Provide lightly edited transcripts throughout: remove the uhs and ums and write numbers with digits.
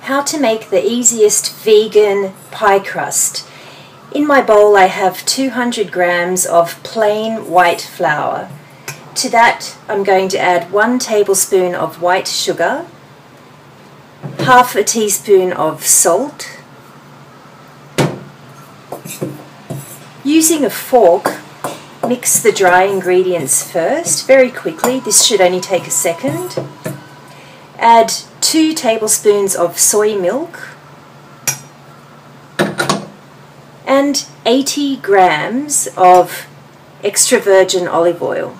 how to make the easiest vegan pie crust. In my bowl I have 200 grams of plain white flour. To that I'm going to add 1 tablespoon of white sugar, half a teaspoon of salt. Using a fork, mix the dry ingredients first, very quickly. This should only take a second. Add 2 tablespoons of soy milk and 80 grams of extra virgin olive oil.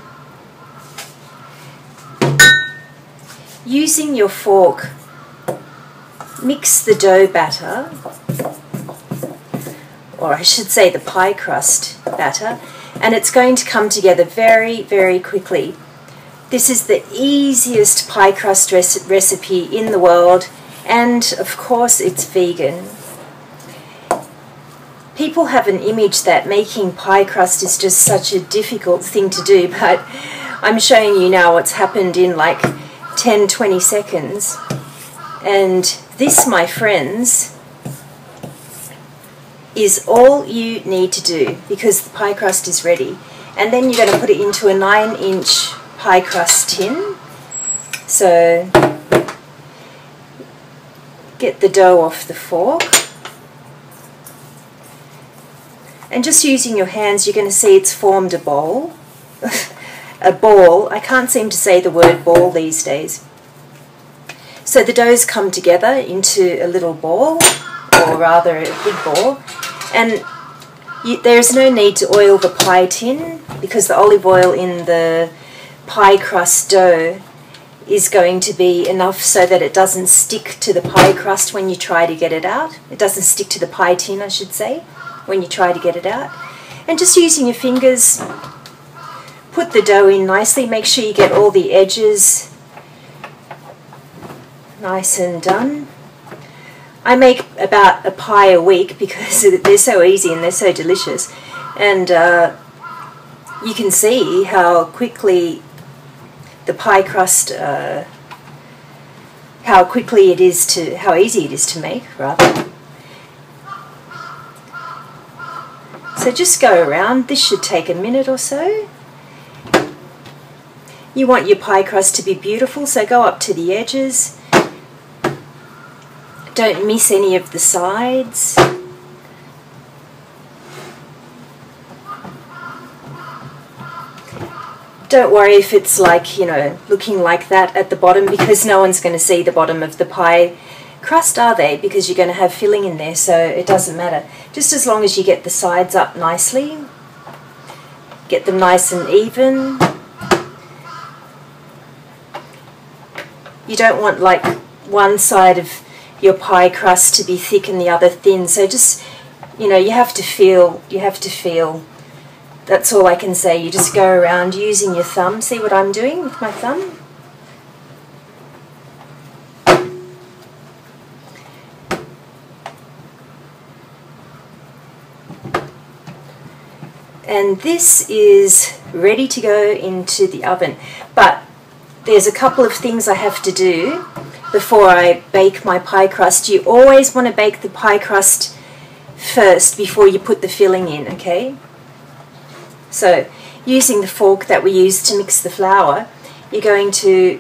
Using your fork, mix the dough batter, or I should say the pie crust batter, and it's going to come together very, very quickly. This is the easiest pie crust recipe in the world, and of course it's vegan. People have an image that making pie crust is just such a difficult thing to do, but I'm showing you now what's happened in like 10-20 seconds. And this, my friends, is all you need to do, because the pie crust is ready. And then you're going to put it into a 9-inch pie crust tin. So get the dough off the fork, and just using your hands you're going to see it's formed a bowl. A ball. I can't seem to say the word ball these days. So the dough's come together into a little ball, or rather a big ball, and there's no need to oil the pie tin, because the olive oil in the pie crust dough is going to be enough so that it doesn't stick to the pie crust when you try to get it out. It doesn't stick to the pie tin, I should say, when you try to get it out. And just using your fingers, put the dough in nicely. Make sure you get all the edges nice and done. I make about a pie a week because they're so easy and they're so delicious. And you can see how quickly the pie crust, how easy it is to make, rather. So just go around. This should take a minute or so. You want your pie crust to be beautiful, so go up to the edges. Don't miss any of the sides. Don't worry if it's like, you know, looking like that at the bottom, because no one's going to see the bottom of the pie crust, are they? Because you're going to have filling in there, so it doesn't matter. Just as long as you get the sides up nicely, get them nice and even. You don't want like one side of your pie crust to be thick and the other thin, so just, you know, you have to feel. That's all I can say. You just go around using your thumb. See what I'm doing with my thumb? And this is ready to go into the oven. But there's a couple of things I have to do before I bake my pie crust. You always want to bake the pie crust first before you put the filling in, okay? So, using the fork that we used to mix the flour, you're going to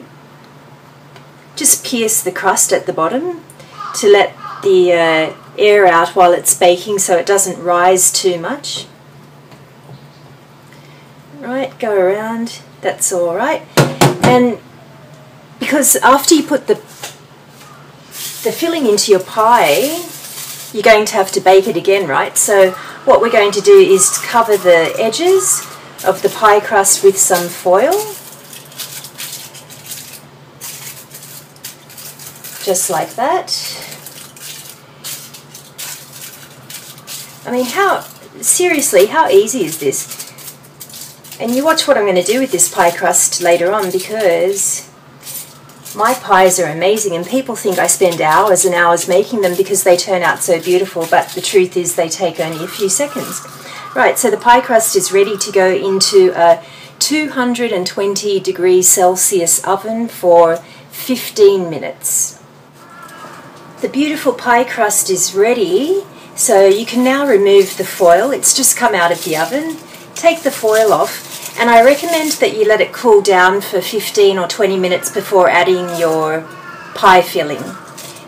just pierce the crust at the bottom to let the air out while it's baking so it doesn't rise too much. Right, go around, that's alright. And because after you put the filling into your pie, you're going to have to bake it again, right? So what we're going to do is cover the edges of the pie crust with some foil. Just like that. I mean, seriously, how easy is this? And you watch what I'm going to do with this pie crust later on, because my pies are amazing and people think I spend hours and hours making them because they turn out so beautiful, but the truth is they take only a few seconds. Right, so the pie crust is ready to go into a 220 degrees Celsius oven for 15 minutes. The beautiful pie crust is ready, so you can now remove the foil. It's just come out of the oven. Take the foil off, and I recommend that you let it cool down for 15 or 20 minutes before adding your pie filling.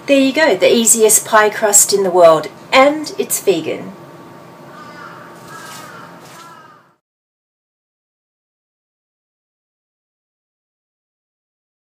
There you go, the easiest pie crust in the world, and it's vegan.